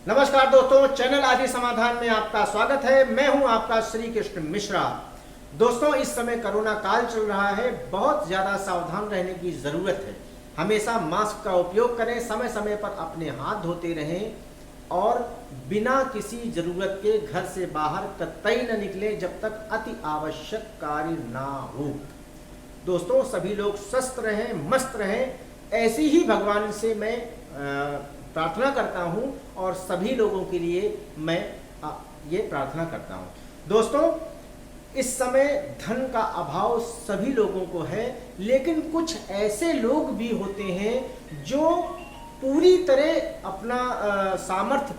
नमस्कार दोस्तों, चैनल आदि समाधान में आपका स्वागत है। मैं हूं आपका श्री कृष्ण मिश्रा। दोस्तों, इस समय कोरोना काल चल रहा है, बहुत ज़्यादा सावधान रहने की ज़रूरत है। हमेशा मास्क का उपयोग करें, समय समय पर अपने हाथ धोते रहें और बिना किसी ज़रूरत के घर से बाहर कतई न निकले जब तक अति आवश्यक कार्य ना हो। दोस्तों, सभी लोग स्वस्थ रहें, मस्त रहें, ऐसी ही भगवान से मैं प्रार्थना करता हूं और सभी लोगों के लिए मैं ये प्रार्थना करता हूं। दोस्तों, इस समय धन का अभाव सभी लोगों को है, लेकिन कुछ ऐसे लोग भी होते हैं जो पूरी तरह अपना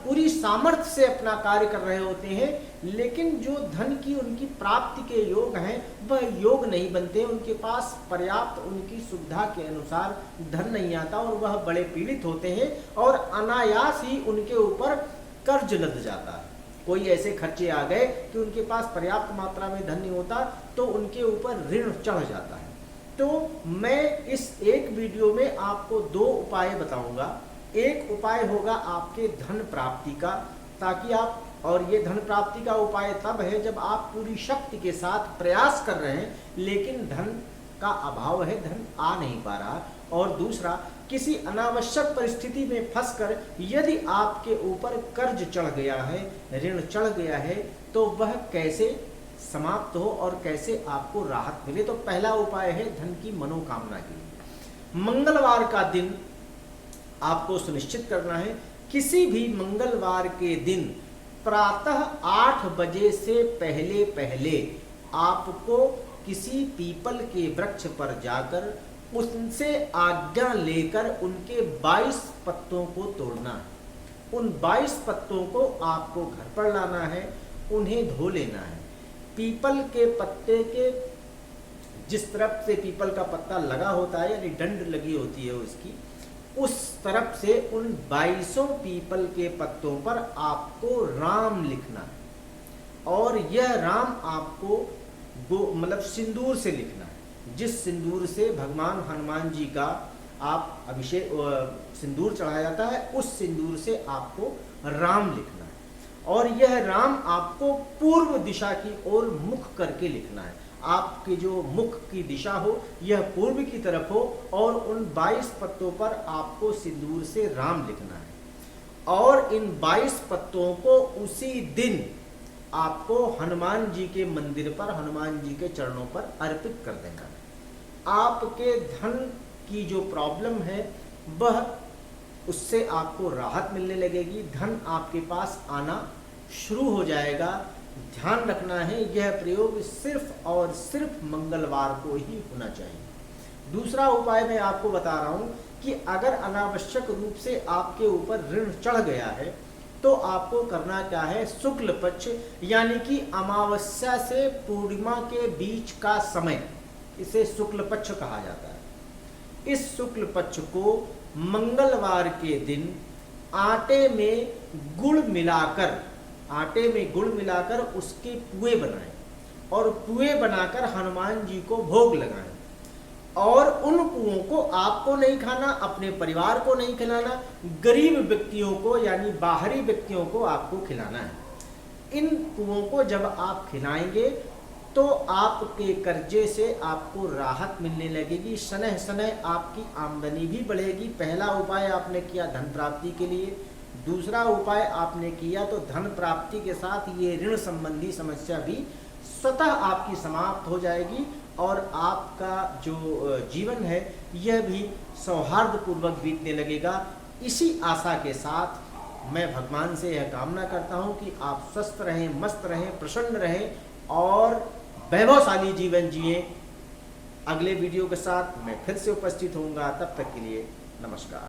पूरी सामर्थ्य से अपना कार्य कर रहे होते हैं, लेकिन जो धन की उनकी प्राप्ति के योग हैं वह योग नहीं बनते। उनके पास पर्याप्त उनकी सुविधा के अनुसार धन नहीं आता और वह बड़े पीड़ित होते हैं और अनायास ही उनके ऊपर कर्ज लद जाता है। कोई ऐसे खर्चे आ गए कि उनके पास पर्याप्त मात्रा में धन नहीं होता तो उनके ऊपर ऋण चढ़ जाता है। तो मैं इस एक वीडियो में आपको दो उपाय बताऊंगा। एक उपाय होगा आपके धन प्राप्ति का, ताकि आप, और ये धन प्राप्ति का उपाय तब है जब आप पूरी शक्ति के साथ प्रयास कर रहे हैं लेकिन धन का अभाव है, धन आ नहीं पा रहा। और दूसरा, किसी अनावश्यक परिस्थिति में फंसकर यदि आपके ऊपर कर्ज चढ़ गया है, ऋण चढ़ गया है, तो वह कैसे समाप्त हो और कैसे आपको राहत मिले। तो पहला उपाय है धन की मनोकामना के लिए। मंगलवार का दिन आपको सुनिश्चित करना है, किसी भी मंगलवार के दिन प्रातः 8 बजे से पहले पहले आपको किसी पीपल के वृक्ष पर जाकर उनसे आज्ञा लेकर उनके 22 पत्तों को तोड़ना है। उन 22 पत्तों को आपको घर पर लाना है, उन्हें धो लेना है। पीपल के पत्ते के जिस तरफ से पीपल का पत्ता लगा होता है, यानी डंड लगी होती है उसकी, उस तरफ से उन 22 पीपल के पत्तों पर आपको राम लिखना है। और यह राम आपको मतलब सिंदूर से लिखना है। जिस सिंदूर से भगवान हनुमान जी का आप अभिषेक सिंदूर चढ़ाया जाता है, उस सिंदूर से आपको राम लिखना है। और यह राम आपको पूर्व दिशा की ओर मुख करके लिखना है। आपके जो मुख की दिशा हो यह पूर्व की तरफ हो और उन 22 पत्तों पर आपको सिंदूर से राम लिखना है। और इन 22 पत्तों को उसी दिन आपको हनुमान जी के मंदिर पर, हनुमान जी के चरणों पर अर्पित कर देना है। आपके धन की जो प्रॉब्लम है वह, उससे आपको राहत मिलने लगेगी, धन आपके पास आना शुरू हो जाएगा। ध्यान रखना है, यह प्रयोग सिर्फ और सिर्फ मंगलवार को ही होना चाहिए। दूसरा उपाय मैं आपको बता रहा हूं कि अगर अनावश्यक रूप से आपके ऊपर ऋण चढ़ गया है तो आपको करना क्या है, शुक्ल पक्ष यानी कि अमावस्या से पूर्णिमा के बीच का समय, इसे शुक्ल पक्ष कहा जाता है। इस शुक्ल पक्ष को मंगलवार के दिन आटे में गुड़ मिलाकर उसके पुए बनाएं और पुए बनाकर हनुमान जी को भोग लगाएं। और उन पुओं को आपको नहीं खाना, अपने परिवार को नहीं खिलाना, गरीब व्यक्तियों को यानी बाहरी व्यक्तियों को आपको खिलाना है। इन पुओं को जब आप खिलाएंगे तो आपके कर्जे से आपको राहत मिलने लगेगी, शनह शनह आपकी आमदनी भी बढ़ेगी। पहला उपाय आपने किया धन प्राप्ति के लिए, दूसरा उपाय आपने किया तो धन प्राप्ति के साथ ये ऋण संबंधी समस्या भी स्वतः आपकी समाप्त हो जाएगी और आपका जो जीवन है यह भी सौहार्दपूर्वक बीतने लगेगा। इसी आशा के साथ मैं भगवान से यह कामना करता हूँ कि आप स्वस्थ रहें, मस्त रहें, प्रसन्न रहें और वैभवशाली जीवन जिए। अगले वीडियो के साथ मैं फिर से उपस्थित होऊंगा, तब तक के लिए नमस्कार।